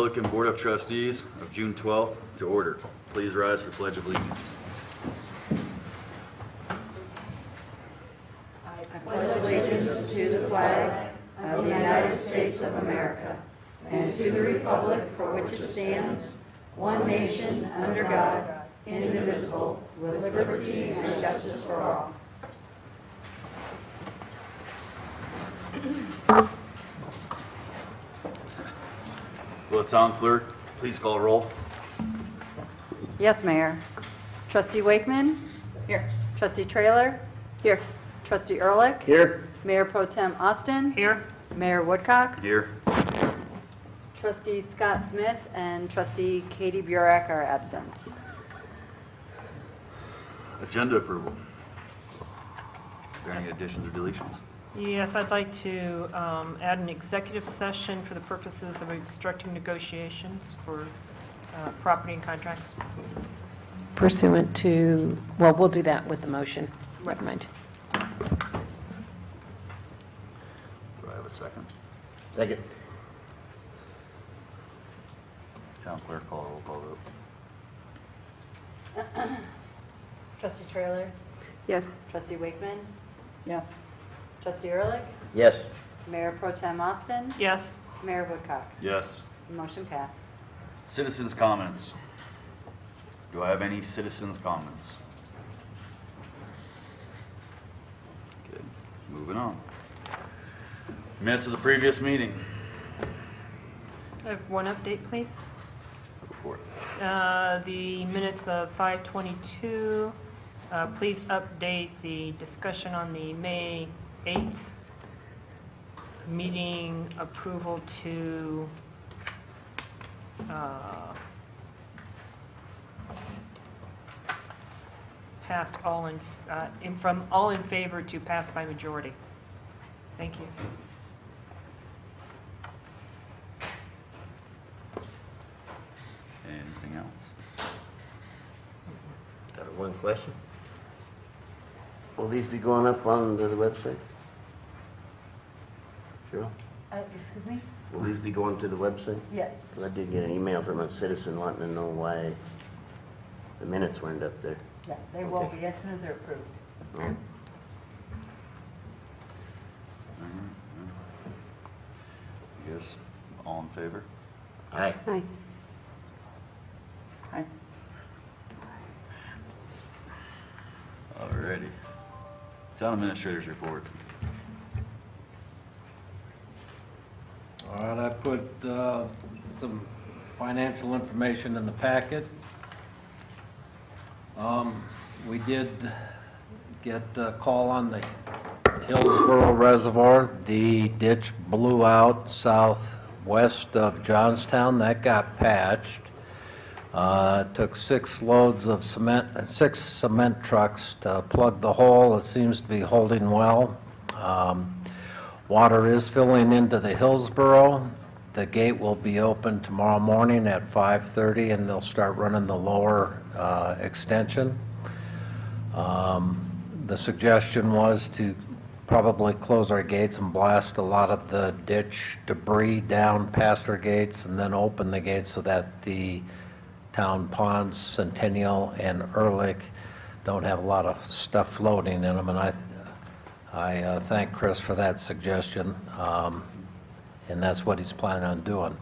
Milliken Board of Trustees of June 12th to order. Please rise for Pledge of Allegiance. I pledge allegiance to the flag of the United States of America and to the republic for which it stands, one nation, under God, indivisible, with liberty and justice for all. Will the town clerk please call roll? Yes, Mayor. Trustee Wakeman? Here. Trustee Trailer? Here. Trustee Ehrlich? Here. Mayor Pro Tem Austin? Here. Mayor Woodcock? Here. Trustee Scott Smith and Trustee Katie Burek are absent. Agenda approval. Are there any additions or deletions? Yes, I'd like to add an executive session for the purposes of instructing negotiations for property and contracts. Pursuant to, well, we'll do that with the motion. Never mind. Do I have a second? Second. Town clerk call roll vote. Trustee Trailer? Yes. Trustee Wakeman? Yes. Trustee Ehrlich? Yes. Mayor Pro Tem Austin? Yes. Mayor Woodcock? Yes. Motion passed. Citizens' comments. Do I have any citizens' comments? Good. Moving on. Minutes of the previous meeting. I have one update, please. Go for it. The minutes of 5/22. Please update the discussion on the May 8th meeting approval to passed from all in favor to pass by majority. Thank you. Anything else? Got one question. Will these be going up on the website? Sure. Excuse me? Will these be going to the website? Yes. 'Cause I did get an email from a citizen wanting to know why the minutes weren't up there. Yeah, they will be as soon as they're approved. Oh. Yes. All in favor? Aye. Aye. Hi. Alrighty. Town administrators report. All right, I put some financial information in the packet. We did get a call on the Hillsborough Reservoir. The ditch blew out southwest of Johnstown. That got patched. Took 6 loads of cement, 6 cement trucks to plug the hole. It seems to be holding well. Water is filling into the Hillsborough. The gate will be open tomorrow morning at 5:30, and they'll start running the lower extension. The suggestion was to probably close our gates and blast a lot of the ditch debris down past our gates and then open the gates so that the town ponds, Centennial and Ehrlich, don't have a lot of stuff floating in them. And I thank Chris for that suggestion, and that's what he's planning on doing.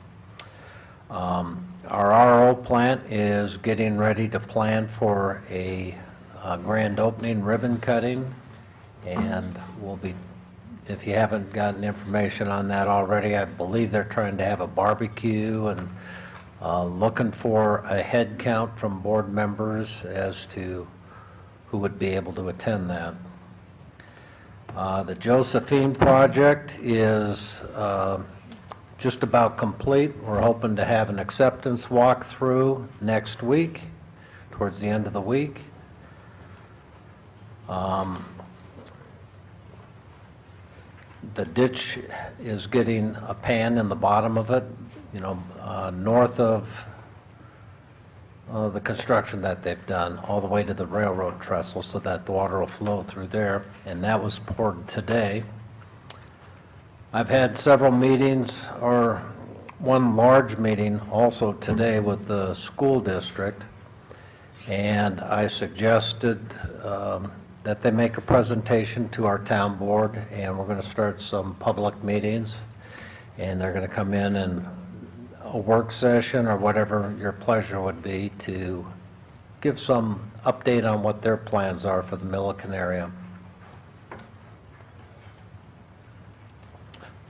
Our RO plant is getting ready to plan for a grand opening ribbon cutting, and we'll be, if you haven't gotten information on that already, I believe they're trying to have a barbecue and looking for a head count from board members as to who would be able to attend that. The Josephine project is just about complete. We're hoping to have an acceptance walkthrough next week, towards the end of the week. The ditch is getting a pan in the bottom of it, you know, north of the construction that they've done, all the way to the railroad trestle, so that the water will flow through there, and that was poured today. I've had several meetings or one large meeting also today with the school district, and I suggested that they make a presentation to our town board, and we're going to start some public meetings, and they're going to come in and a work session or whatever your pleasure would be to give some update on what their plans are for the Milliken area.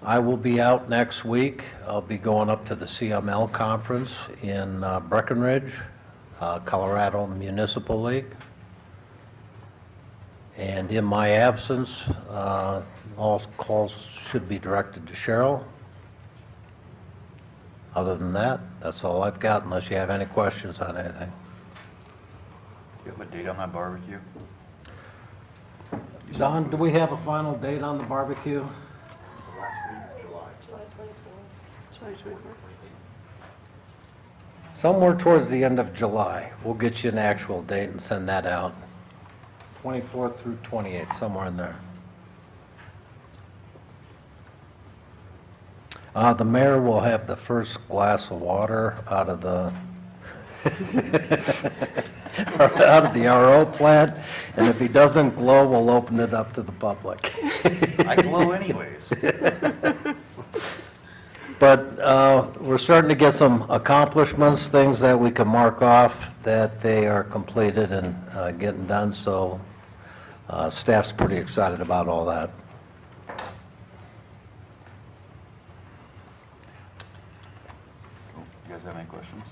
I will be out next week. I'll be going up to the CML conference in Breckenridge, Colorado Municipal League. And in my absence, all calls should be directed to Cheryl. Other than that, that's all I've got, unless you have any questions on anything. Do you have a date on that barbecue? Don, do we have a final date on the barbecue? Somewhere towards the end of July. We'll get you an actual date and send that out. 24th through 28th, somewhere in there. The mayor will have the first glass of water out of the out of the RO plant, and if he doesn't glow, we'll open it up to the public. I glow anyways. But we're starting to get some accomplishments, things that we can mark off that they are completed and getting done, so staff's pretty excited about all that. Cool. You guys have any questions?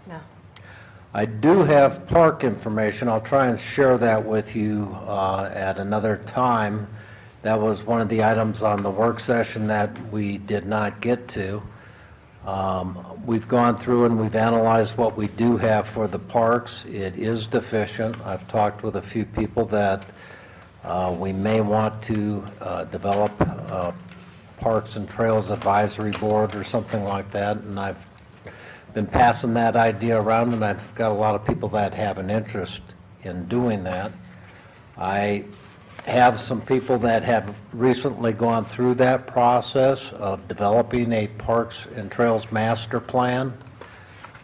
No. I do have park information. I'll try and share that with you at another time. That was one of the items on the work session that we did not get to. We've gone through and we've analyzed what we do have for the parks. It is deficient. I've talked with a few people that we may want to develop a Parks and Trails Advisory Board or something like that, and I've been passing that idea around, and I've got a lot of people that have an interest in doing that. I have some people that have recently gone through that process of developing a Parks and Trails Master Plan.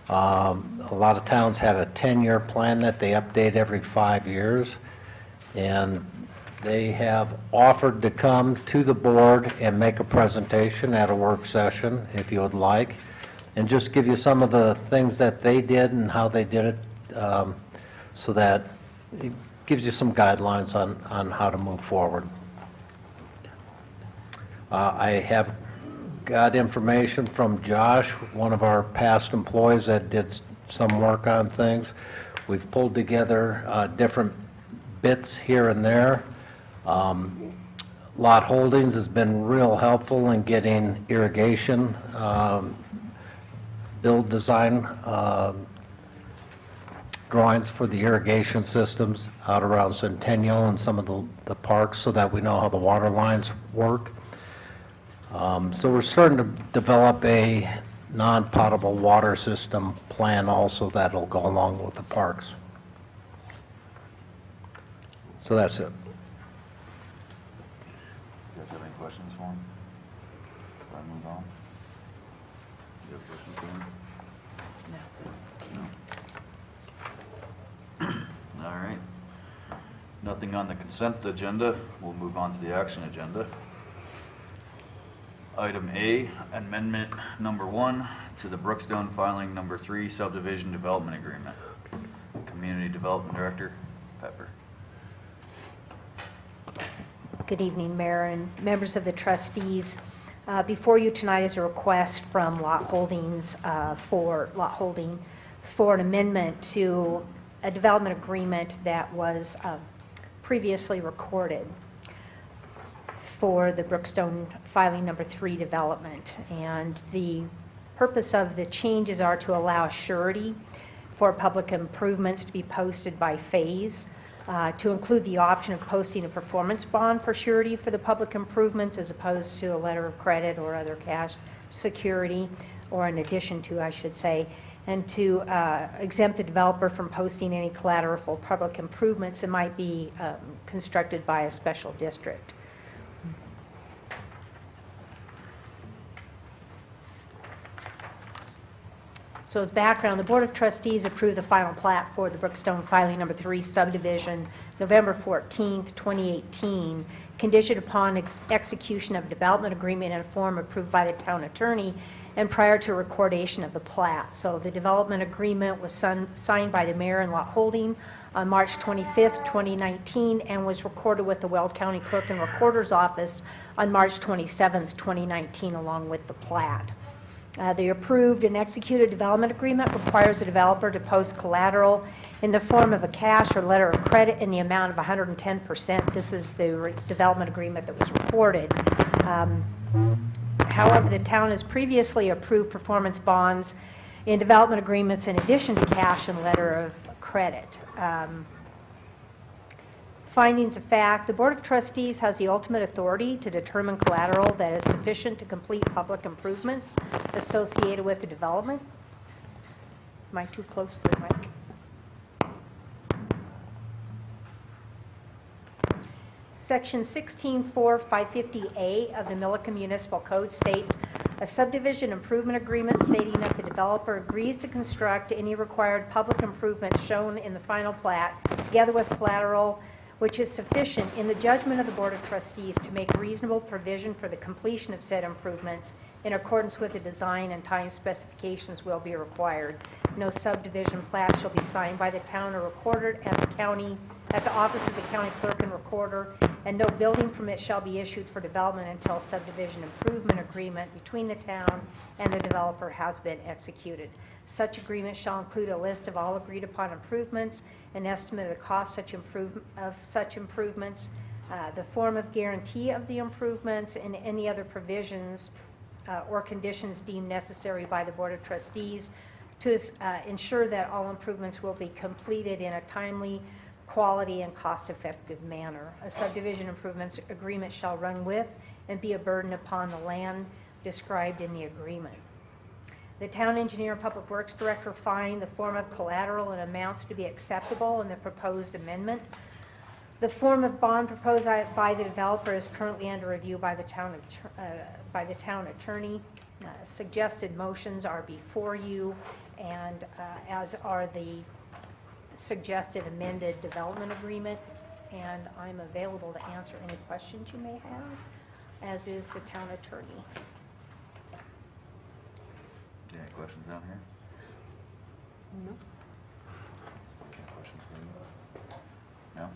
A lot of towns have a 10-year plan that they update every 5 years, and they have offered to come to the board and make a presentation at a work session, if you would like, and just give you some of the things that they did and how they did it, so that it gives you some guidelines on how to move forward. I have got information from Josh, one of our past employees that did some work on things. We've pulled together different bits here and there. Lot Holdings has been real helpful in getting irrigation build design drawings for the irrigation systems out around Centennial and some of the parks, so that we know how the water lines work. So we're starting to develop a non-potable water system plan also that'll go along with the parks. So that's it. You guys have any questions for him? Before I move on? You have questions for him? No. All right. Nothing on the consent agenda. We'll move on to the action agenda. Item A, amendment number 1 to the Brookstone filing number 3 subdivision development agreement. Community Development Director Pepper. Good evening, Mayor and members of the trustees. Before you tonight is a request from Lot Holdings for an amendment to a development agreement that was previously recorded for the Brookstone filing number 3 development. And the purpose of the changes are to allow surety for public improvements to be posted by phase, to include the option of posting a performance bond for surety for the public improvements as opposed to a letter of credit or other cash security, or in addition to, I should say, and to exempt the developer from posting any collateral for public improvements that might be constructed by a special district. So as background, the Board of Trustees approved the final plat for the Brookstone Filing Number 3 subdivision November 14th, 2018, conditioned upon execution of a development agreement in a form approved by the town attorney and prior to recordation of the plat. So the development agreement was signed by the mayor and lot holding on March 25th, 2019, and was recorded with the Weld County Clerk and Recorder's Office on March 27th, 2019, along with the plat. The approved and executed development agreement requires the developer to post collateral in the form of a cash or letter of credit in the amount of 110%. This is the development agreement that was recorded. However, the town has previously approved performance bonds in development agreements in addition to cash and letter of credit. Findings of fact, the Board of Trustees has the ultimate authority to determine collateral that is sufficient to complete public improvements associated with the development. Am I too close to the mic? Section 16.4.550A of the Milliken Municipal Code states a subdivision improvement agreement stating that the developer agrees to construct any required public improvements shown in the final plat, together with collateral which is sufficient in the judgment of the Board of Trustees to make reasonable provision for the completion of said improvements in accordance with the design and time specifications will be required. No subdivision plat shall be signed by the town or recorded at the office of the county clerk and recorder, and no building permit shall be issued for development until subdivision improvement agreement between the town and the developer has been executed. Such agreement shall include a list of all agreed upon improvements, an estimate of the cost of such improvements, the form of guarantee of the improvements, and any other provisions or conditions deemed necessary by the Board of Trustees to ensure that all improvements will be completed in a timely, quality, and cost-effective manner. A subdivision improvements agreement shall run with and be a burden upon the land described in the agreement. The town engineer and public works director find the form of collateral and amounts to be acceptable in the proposed amendment. The form of bond proposed by the developer is currently under review by the town attorney. Suggested motions are before you, and as are the suggested amended development agreement. And I'm available to answer any questions you may have, as is the town attorney. Any questions down here? No. Any questions for you? No?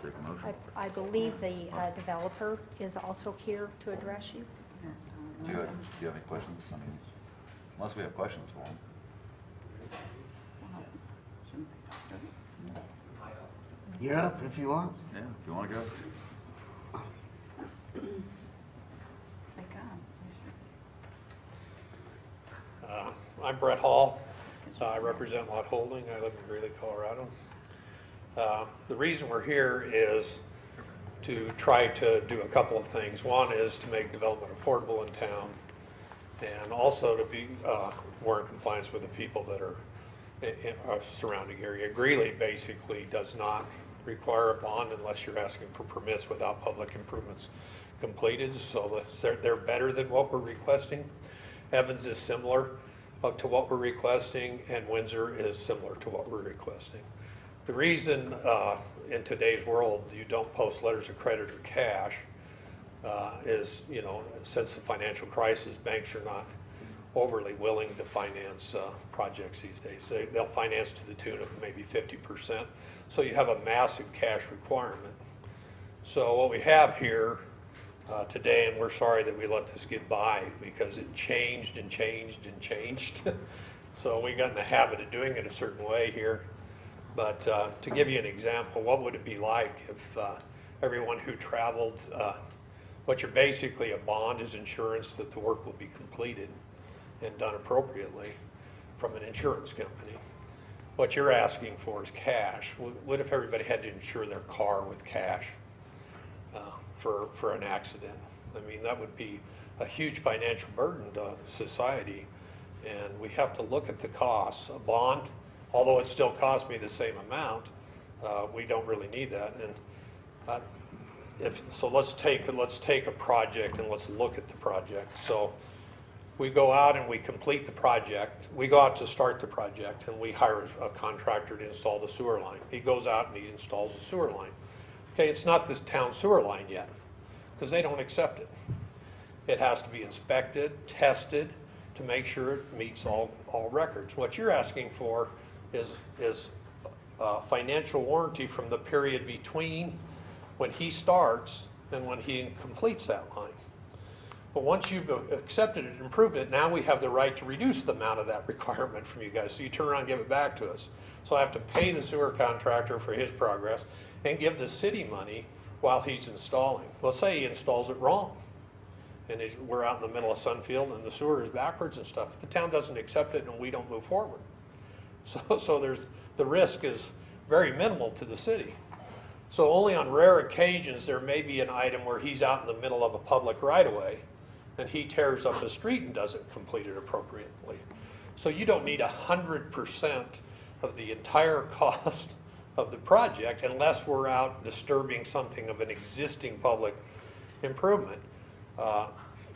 Take a motion. I believe the developer is also here to address you. Do you have any questions? I mean, unless we have questions for him. You're up if you want. Yeah, if you want to go. I'm Brett Hall. I represent Lot Holding. I live in Greeley, Colorado. The reason we're here is to try to do a couple of things. One is to make development affordable in town, and also to be more in compliance with the people that are in our surrounding area. Greeley basically does not require a bond unless you're asking for permits without public improvements completed, so they're better than what we're requesting. Evans is similar to what we're requesting, and Windsor is similar to what we're requesting. The reason in today's world you don't post letters of credit or cash is, you know, since the financial crisis, banks are not overly willing to finance projects these days. They'll finance to the tune of maybe 50%. So you have a massive cash requirement. So what we have here today, and we're sorry that we let this get by because it changed and changed and changed. So we got in the habit of doing it a certain way here. But to give you an example, what would it be like if everyone who traveled, what you're basically, a bond is insurance that the work will be completed and done appropriately from an insurance company. What you're asking for is cash. What if everybody had to insure their car with cash for an accident? I mean, that would be a huge financial burden to society, and we have to look at the costs. A bond, although it still costs me the same amount, we don't really need that. And so let's take a project and let's look at the project. So we go out and we complete the project. We go out to start the project and we hire a contractor to install the sewer line. He goes out and he installs the sewer line. Okay, it's not this town sewer line yet because they don't accept it. It has to be inspected, tested to make sure it meets all records. What you're asking for is financial warranty from the period between when he starts and when he completes that line. But once you've accepted it and approved it, now we have the right to reduce the amount of that requirement from you guys. So you turn around and give it back to us. So I have to pay the sewer contractor for his progress and give the city money while he's installing. Well, say he installs it wrong. And we're out in the middle of Sunfield and the sewer is backwards and stuff. If the town doesn't accept it and we don't move forward. So the risk is very minimal to the city. So only on rare occasions there may be an item where he's out in the middle of a public right-of-way and he tears up a street and doesn't complete it appropriately. So you don't need 100% of the entire cost of the project unless we're out disturbing something of an existing public improvement.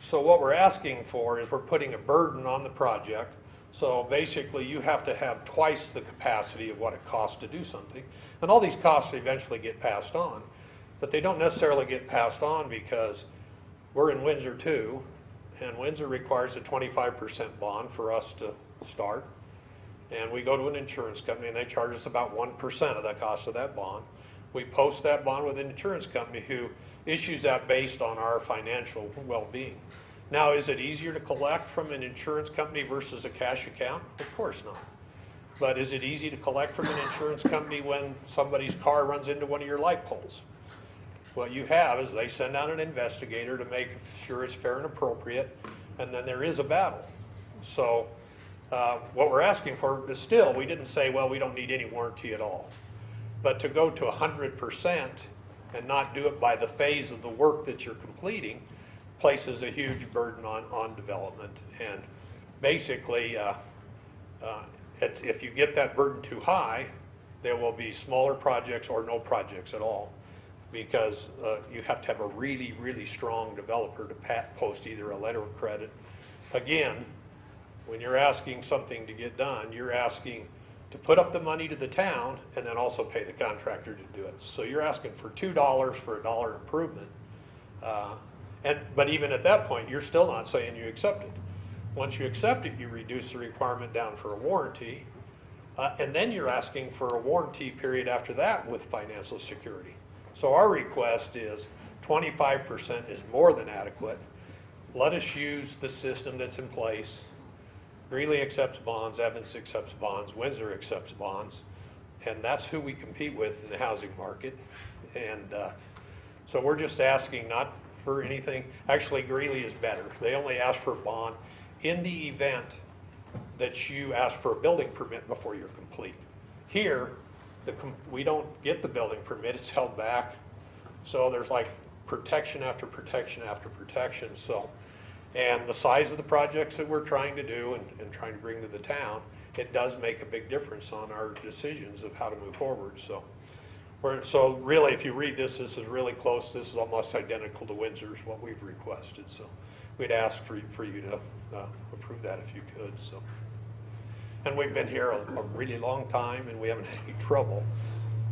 So what we're asking for is we're putting a burden on the project. So basically you have to have twice the capacity of what it costs to do something. And all these costs eventually get passed on, but they don't necessarily get passed on because we're in Windsor too, and Windsor requires a 25% bond for us to start. And we go to an insurance company and they charge us about 1% of the cost of that bond. We post that bond with an insurance company who issues that based on our financial well-being. Now, is it easier to collect from an insurance company versus a cash account? Of course not. But is it easy to collect from an insurance company when somebody's car runs into one of your light poles? What you have is they send out an investigator to make sure it's fair and appropriate, and then there is a battle. So what we're asking for is still, we didn't say, well, we don't need any warranty at all. But to go to 100% and not do it by the phase of the work that you're completing places a huge burden on development. And basically, if you get that burden too high, there will be smaller projects or no projects at all, because you have to have a really, really strong developer to post either a letter of credit. Again, when you're asking something to get done, you're asking to put up the money to the town and then also pay the contractor to do it. So you're asking for $2 for a $1 improvement. But even at that point, you're still not saying you accept it. Once you accept it, you reduce the requirement down for a warranty, and then you're asking for a warranty period after that with financial security. So our request is 25% is more than adequate. Let us use the system that's in place. Greeley accepts bonds, Evans accepts bonds, Windsor accepts bonds, and that's who we compete with in the housing market. And so we're just asking not for anything. Actually, Greeley is better. They only ask for a bond in the event that you ask for a building permit before you're complete. Here, we don't get the building permit, it's held back. So there's like protection after protection after protection. So, and the size of the projects that we're trying to do and trying to bring to the town, it does make a big difference on our decisions of how to move forward. So really, if you read this, this is really close. This is almost identical to Windsor's, what we've requested. So we'd ask for you to approve that if you could. So, and we've been here a really long time and we haven't had any trouble.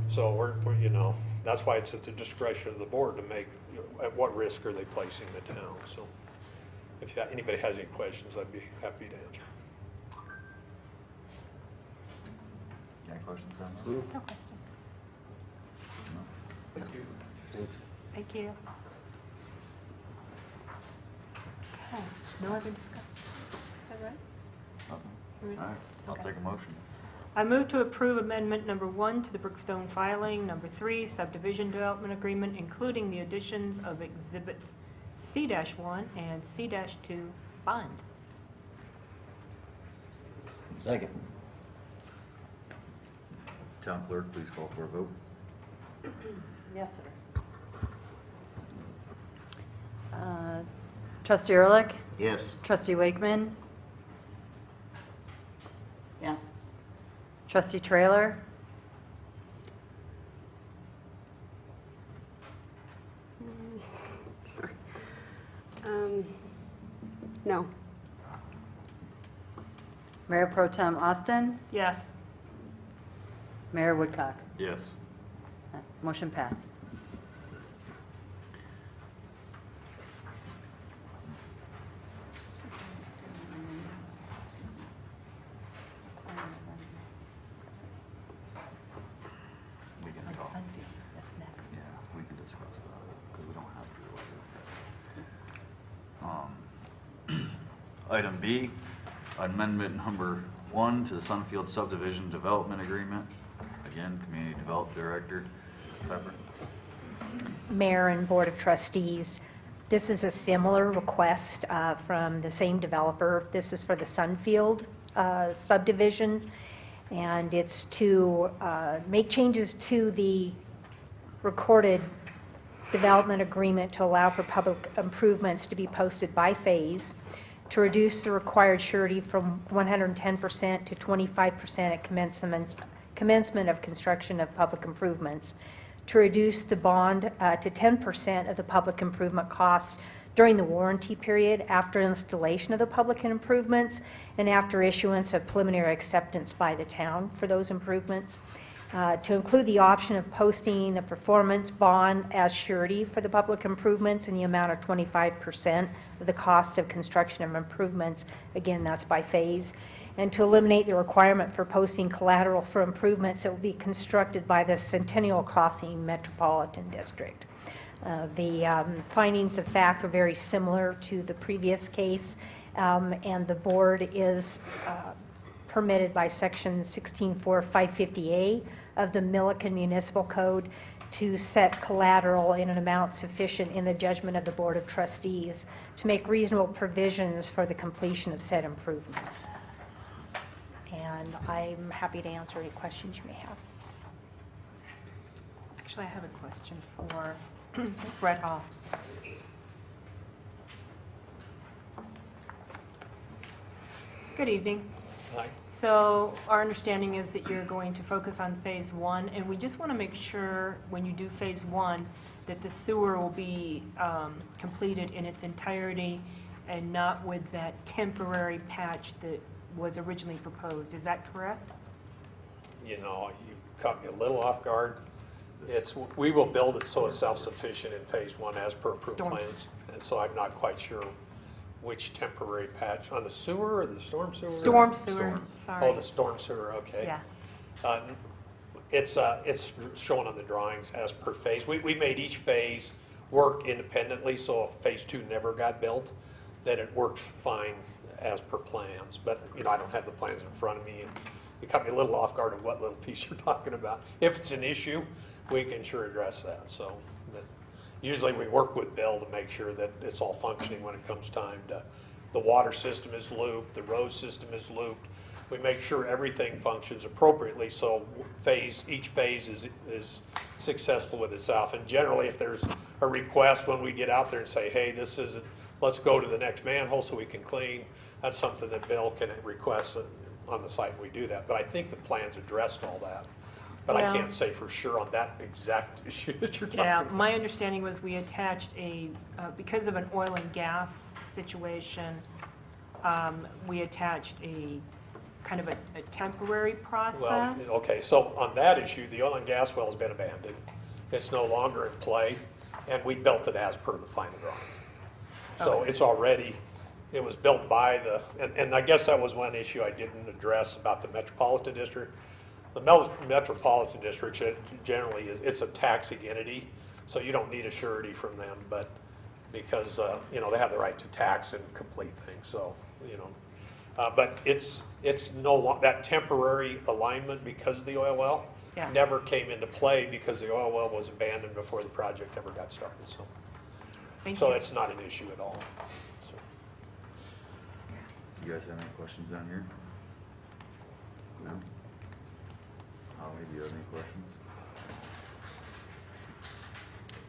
So we're you know, that's why it's at the discretion of the board to make, at what risk are they placing the town. So if anybody has any questions, I'd be happy to answer. Any questions on that? No questions. Thank you. Thank you. Okay, no other discussion. Is that right? Nothing? All right, I'll Okay. take a motion. I move to approve amendment number 1 to the Brookstone filing, number 3 subdivision development agreement, including the additions of exhibits C-1 and C-2 bond. Second. Town clerk, please call for a vote. Yes, sir. Trustee Ehrlich? Yes. Trustee Wakeman? Yes. Trustee Trailer? No. Mayor Pro Tem Austin, Yes. Mayor Woodcock. Yes. Motion passed. We can talk. Yeah, we can discuss that, because we don't have to. Item B, amendment number 1 to the Sunfield subdivision development agreement. Again, Community Development Director Pepper. Mayor and Board of Trustees, this is a similar request from the same developer. This is for the Sunfield subdivision, and it's to make changes to the recorded development agreement to allow for public improvements to be posted by phase, to reduce the required surety from 110% to 25% at commencement of construction of public improvements, to reduce the bond to 10% of the public improvement costs during the warranty period after installation of the public improvements and after issuance of preliminary acceptance by the town for those improvements, to include the option of posting a performance bond as surety for the public improvements in the amount of 25% of the cost of construction of improvements. Again, that's by phase. And to eliminate the requirement for posting collateral for improvements that will be constructed by the Centennial Crossing Metropolitan District. The findings of fact are very similar to the previous case, and the board is permitted by section 16.4.550A of the Milliken Municipal Code to set collateral in an amount sufficient in the judgment of the Board of Trustees to make reasonable provisions for the completion of said improvements. And I'm happy to answer any questions you may have. Actually, I have a question for Brett Hall. Good evening. Hi. So our understanding is that you're going to focus on Phase 1, and we just want to make sure when you do Phase 1 that the sewer will be completed in its entirety and not with that temporary patch that was originally proposed. Is that correct? You know, you caught me a little off guard. We will build it so it's self-sufficient in phase 1 as per approved Storm. plans. And so I'm not quite sure which temporary patch, on the sewer or the storm sewer? Storm sewer, Storm. sorry. Oh, the storm sewer, okay. Yeah. It's shown on the drawings as per phase. We made each phase work independently, so if phase 2 never got built, then it worked fine as per plans. But, you know, I don't have the plans in front of me, and it caught me a little off guard of what little piece you're talking about. If it's an issue, we can sure address that, so. But usually we work with Bill to make sure that it's all functioning when it comes time to, the water system is looped, the road system is looped. We make sure everything functions appropriately, so each phase is successful with itself. And generally, if there's a request when we get out there and say, hey, this isn't, let's go to the next manhole so we can clean, that's something that Bill can request on the site, we do that. But I think the plans addressed all that. But I Well- can't say for sure on that exact issue that you're talking Yeah, about. my understanding was we attached because of an oil and gas situation, we attached a kind of a temporary Well, process. okay, so on that issue, the oil and gas well has been abandoned. It's no longer in play, and we built it as per the final drawings. So Okay. it's already, it was built by and I guess that was one issue I didn't address about the Metropolitan District. The Metropolitan District generally it's a taxing entity, so you don't need a surety from them, but because, you know, they have the right to tax and complete things, so, you know. But it's that temporary alignment because of the oil well Yeah. never came into play because the oil well was abandoned before the project ever got started, so. Thank So you. it's not an issue at all. So, You guys have any questions down here? No? Holly, do you have any questions?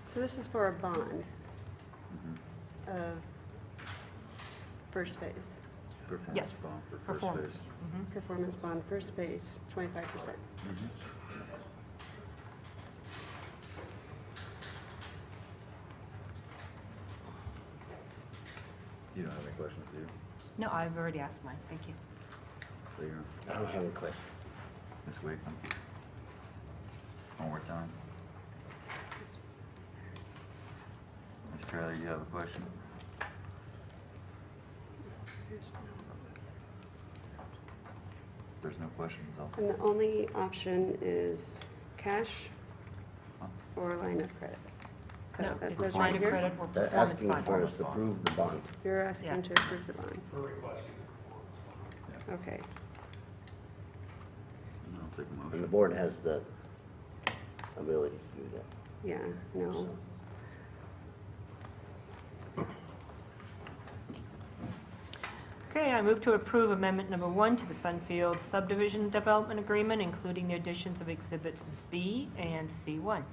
So this is for a bond Mhm. of first phase, Performance Yes, bond for first performance. phase. performance bond, first phase, 25%. You don't have any questions, do you? No, I've already asked mine. Thank you. So you're, I don't have any questions. Ms. Wakeman? One more time. Ms. Trailer, you have a question? There's no questions, I'll. And the only option is cash Huh? or line of credit. So No, that it's says line right of here. credit or They're performance asking bond. for us to approve the bond. You're asking Yeah. to approve the bond. We're requesting a performance bond. Okay. I'll take a And the motion. board has the ability to do that. Yeah, no. Okay, I move to approve amendment number 1 to the Sunfield subdivision development agreement, including the additions of exhibits B and C1.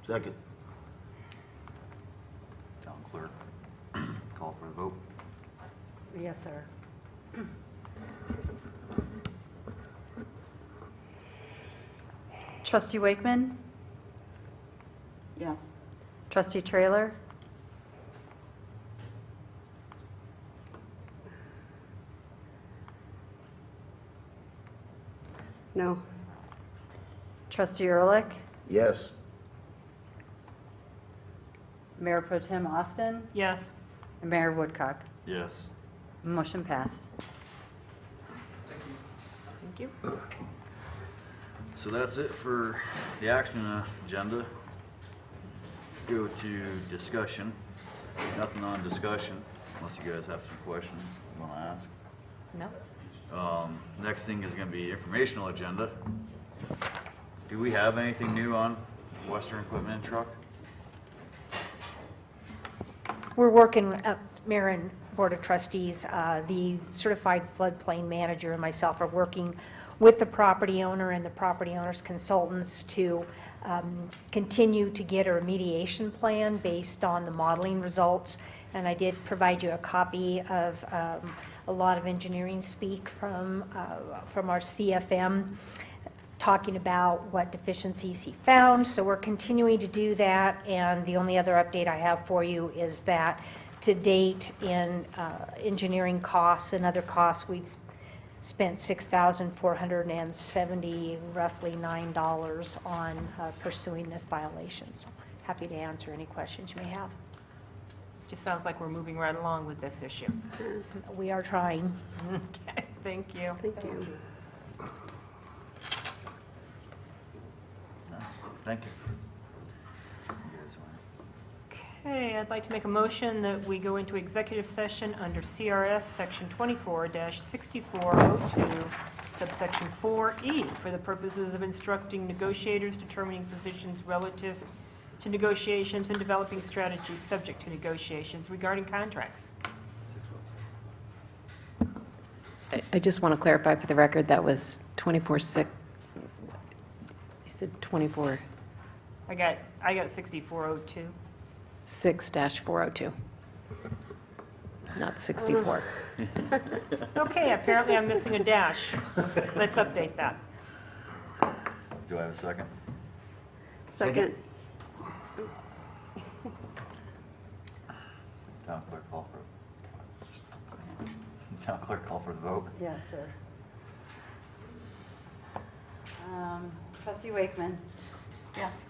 Second. Town clerk, call for the vote. Yes, sir. Trustee Wakeman? Yes. Trustee Trailer? No. Trustee Ehrlich? Yes. Mayor Pro Tem Austin? Yes. And Mayor Woodcock? Yes. Motion passed. Thank you. So that's it for the action agenda. Go to discussion. Nothing on discussion, unless you guys have some questions you want to ask. No? Next thing is going to be informational agenda. Do we have anything new on Western Equipment Truck? We're working, Mayor and Board of Trustees, the certified floodplain manager and myself are working with the property owner and the property owner's consultants to continue to get a remediation plan based on the modeling results. And I did provide you a copy of a lot of engineering speak from our CFM, talking about what deficiencies he found. So we're continuing to do that, and the only other update I have for you is that to date in engineering costs and other costs, we've spent $6,470, roughly $9 on pursuing this violation. So happy to answer any questions you may have. Just sounds like we're moving right along with this issue. We are trying. Okay, thank you. Thank you. No. Thank you. You guys want- Okay, I'd like to make a motion that we go into executive session under CRS Section 24-6402, subsection 4E, for the purposes of instructing negotiators, determining positions relative to negotiations, and developing strategies subject to negotiations regarding contracts. I just want to clarify for the record, that was 24-6, you said 24-6-402. I got 6402. Not 64. Okay, apparently I'm missing a dash. Let's update that. Do I have a second? Second. Town clerk, call for Town clerk, call for the vote. Yes, sir. Trustee Wakeman? Yes.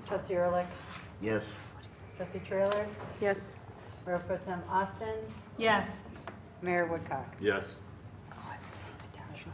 Trustee Ehrlich? Yes. Trustee Trailer? Yes. Mayor Pro Tem Austin? Yes. Mayor Woodcock? Yes. Oh, I haven't seen the dash.